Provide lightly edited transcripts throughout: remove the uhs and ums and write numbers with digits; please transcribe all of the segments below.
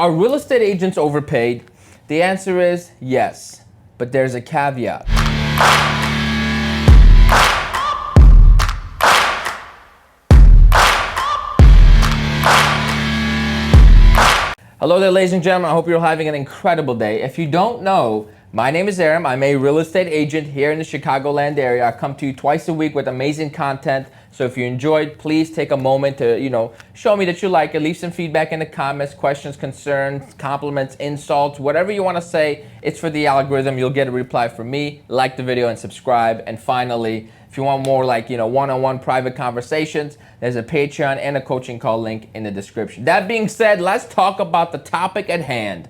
Are real estate agents overpaid? The answer is yes, but there's a caveat. Hello there, ladies and gentlemen. I hope you're having an incredible day. If you don't know, my name is Aram. I'm a real estate agent here in the Chicagoland area. I come to you twice a week with amazing content. So if you enjoyed, please take a moment to, show me that you like it. Leave some feedback in the comments, questions, concerns, compliments, insults, whatever you want to say. It's for the algorithm. You'll get a reply from me. Like the video and subscribe. And finally, if you want more one-on-one private conversations, there's a Patreon and a coaching call link in the description. That being said, let's talk about the topic at hand.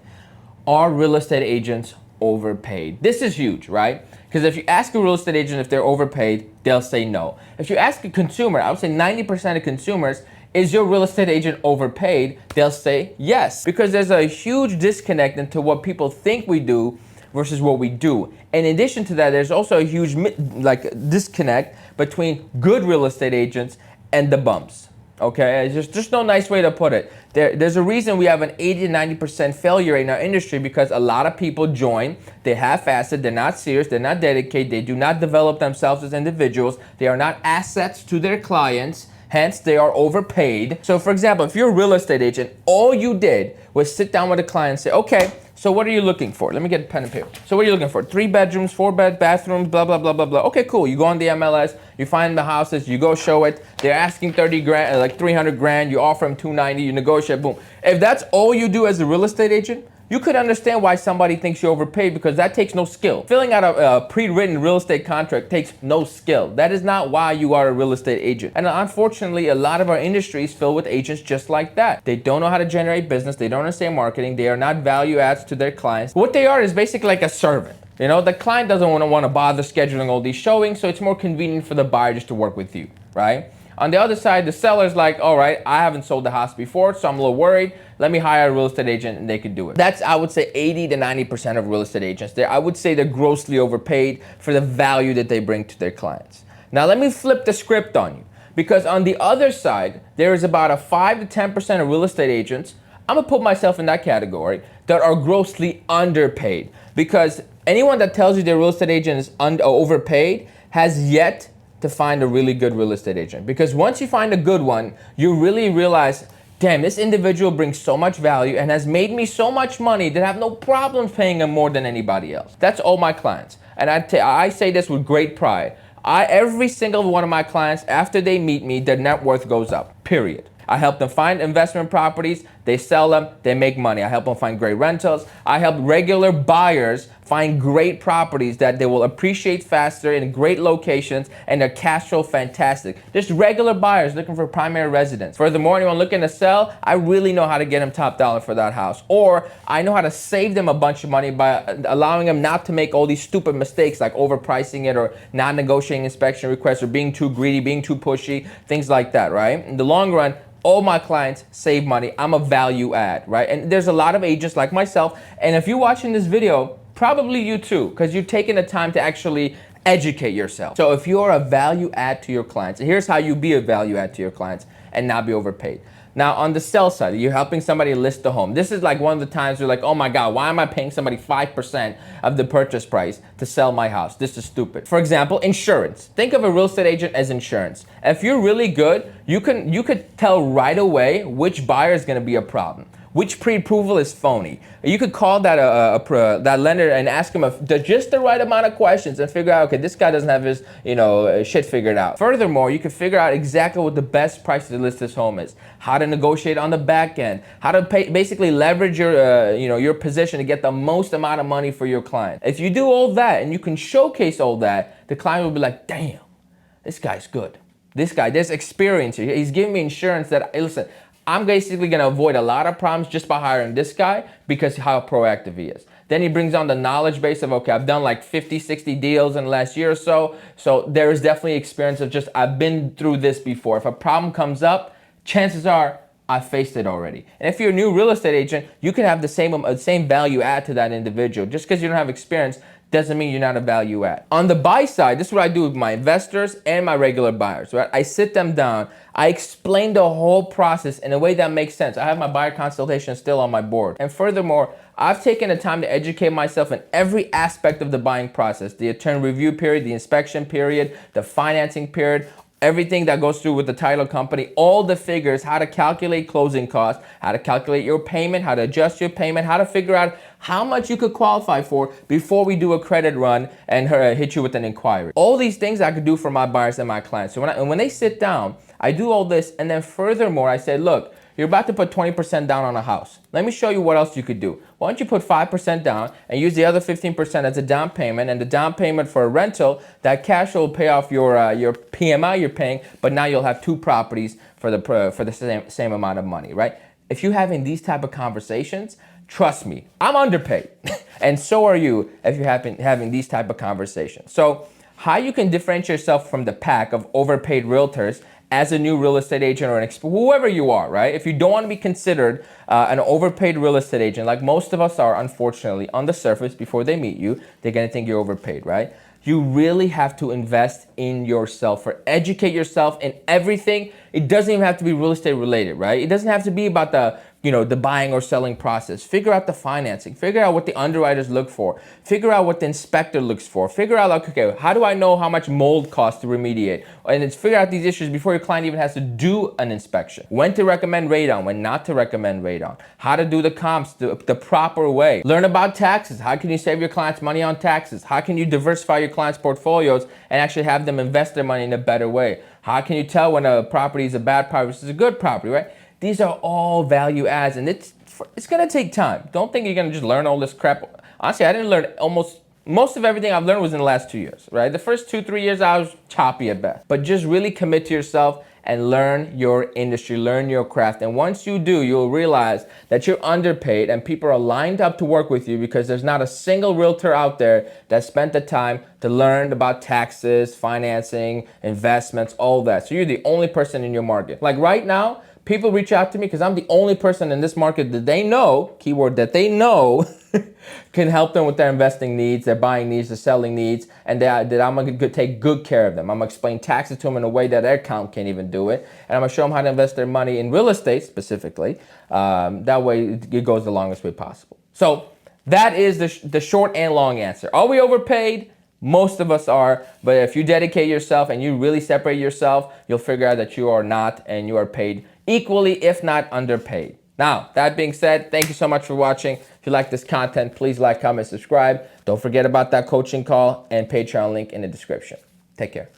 Are real estate agents overpaid? This is huge, right? Because if you ask a real estate agent if they're overpaid, they'll say no. If you ask a consumer, I would say 90% of consumers, is your real estate agent overpaid? They'll say yes. Because there's a huge disconnect into what people think we do versus what we do. In addition to that, there's also a huge disconnect between good real estate agents and the bumps. Okay, there's just no nice way to put it. There's a reason we have an 80 to 90% failure rate in our industry, because a lot of people join, they half-ass it, they're not serious, they're not dedicated, they do not develop themselves as individuals, they are not assets to their clients, hence they are overpaid. So for example, if you're a real estate agent, all you did was sit down with a client and say, okay, so what are you looking for? Let me get a pen and paper. So what are you looking for? 3 bedrooms, 4 bathrooms, blah, blah, blah, blah, blah. Okay, cool. You go on the MLS, you find the houses, you go show it. They're asking 30 grand, like 300 grand. You offer them 290, you negotiate, boom. If that's all you do as a real estate agent, you could understand why somebody thinks you're overpaid, because that takes no skill. Filling out a pre-written real estate contract takes no skill. That is not why you are a real estate agent. And unfortunately, a lot of our industry is filled with agents just like that. They don't know how to generate business. They don't understand marketing. They are not value adds to their clients. What they are is basically like a servant. The client doesn't want to bother scheduling all these showings, so it's more convenient for the buyer just to work with you, right? On the other side, the seller's like, all right, I haven't sold the house before, so I'm a little worried. Let me hire a real estate agent and they can do it. That's, I would say, 80 to 90% of real estate agents. I would say they're grossly overpaid for the value that they bring to their clients. Now, let me flip the script on you, because on the other side, there is about a 5 to 10% of real estate agents, I'm gonna put myself in that category, that are grossly underpaid. Because anyone that tells you their real estate agent is overpaid has yet to find a really good real estate agent. Because once you find a good one, you really realize, damn, this individual brings so much value and has made me so much money that I have no problems paying him more than anybody else. That's all my clients. And I say this with great pride. Every single one of my clients, after they meet me, their net worth goes up, period. I help them find investment properties, they sell them, they make money. I help them find great rentals. I help regular buyers find great properties that they will appreciate faster in great locations, and their cash flow fantastic. Just regular buyers looking for primary residence. Furthermore, anyone looking to sell, I really know how to get them top dollar for that house. Or I know how to save them a bunch of money by allowing them not to make all these stupid mistakes like overpricing it, or not negotiating inspection requests, or being too greedy, being too pushy, things like that, right? In the long run, all my clients save money. I'm a value add, right? And there's a lot of agents like myself. And if you're watching this video, probably you too, because you're taking the time to actually educate yourself. So if you're a value add to your clients, here's how you be a value add to your clients and not be overpaid. Now, on the sell side, you're helping somebody list the home. This is like one of the times you're like, oh my God, why am I paying somebody 5% of the purchase price to sell my house? This is stupid. For example, insurance. Think of a real estate agent as insurance. If you're really good, you could tell right away which buyer is gonna be a problem, which pre-approval is phony. You could call that lender and ask him just the right amount of questions and figure out, okay, this guy doesn't have his shit figured out. Furthermore, you can figure out exactly what the best price to list this home is, how to negotiate on the back end, how to basically leverage your position to get the most amount of money for your client. If you do all that and you can showcase all that, the client will be like, damn, this guy's good. This guy, there's experience here. He's giving me insurance that, listen, I'm basically gonna avoid a lot of problems just by hiring this guy because how proactive he is. Then he brings on the knowledge base of, okay, I've done like 50, 60 deals in the last year or so. So there is definitely experience of just, I've been through this before. If a problem comes up, chances are I faced it already. And if you're a new real estate agent, you can have the same value add to that individual. Just because you don't have experience doesn't mean you're not a value add. On the buy side, this is what I do with my investors and my regular buyers, right? I sit them down, I explain the whole process in a way that makes sense. I have my buyer consultation still on my board. And furthermore, I've taken the time to educate myself in every aspect of the buying process, the attorney review period, the inspection period, the financing period, everything that goes through with the title company, all the figures, how to calculate closing costs, how to calculate your payment, how to adjust your payment, how to figure out how much you could qualify for before we do a credit run and hit you with an inquiry. All these things I could do for my buyers and my clients. So when they sit down, I do all this, and then furthermore, I say, look, you're about to put 20% down on a house. Let me show you what else you could do. Why don't you put 5% down and use the other 15% as a down payment, and the down payment for a rental, that cash will pay off your PMI you're paying, but now you'll have two properties for the same amount of money, right? If you're having these type of conversations, trust me, I'm underpaid. And so are you if you're having these type of conversations. So how you can differentiate yourself from the pack of overpaid realtors as a new real estate agent or whoever you are, right? If you don't want to be considered an overpaid real estate agent, like most of us are, unfortunately, on the surface, before they meet you, they're going to think you're overpaid, right? You really have to invest in yourself, or educate yourself in everything. It doesn't even have to be real estate related, right? It doesn't have to be about the buying or selling process. Figure out the financing. Figure out what the underwriters look for. Figure out what the inspector looks for. Figure out, like, okay, how do I know how much mold costs to remediate? And it's figure out these issues before your client even has to do an inspection. When to recommend radon, when not to recommend radon. How to do the comps the proper way. Learn about taxes. How can you save your clients money on taxes? How can you diversify your clients' portfolios and actually have them invest their money in a better way? How can you tell when a property is a bad property versus a good property, right? These are all value adds, and it's gonna take time. Don't think you're gonna just learn all this crap. Honestly, I didn't learn most of everything I've learned was in the last 2 years, right? The first 2-3 years I was choppy at best. But just really commit to yourself and learn your industry, learn your craft. And once you do, you'll realize that you're underpaid and people are lined up to work with you because there's not a single realtor out there that spent the time to learn about taxes, financing, investments, all that. So you're the only person in your market. Like right now, people reach out to me because I'm the only person in this market that they know, keyword that they know, can help them with their investing needs, their buying needs, their selling needs, and that I'm going to take good care of them. I'm going to explain taxes to them in a way that their accountant can't even do it. And I'm going to show them how to invest their money in real estate specifically. That way it goes the longest way possible. So that is the short and long answer. Are we overpaid? Most of us are, but if you dedicate yourself and you really separate yourself, you'll figure out that you are not, and you are paid equally, if not underpaid. Now, that being said, thank you so much for watching. If you like this content, please like, comment, subscribe. Don't forget about that coaching call and Patreon link in the description. Take care.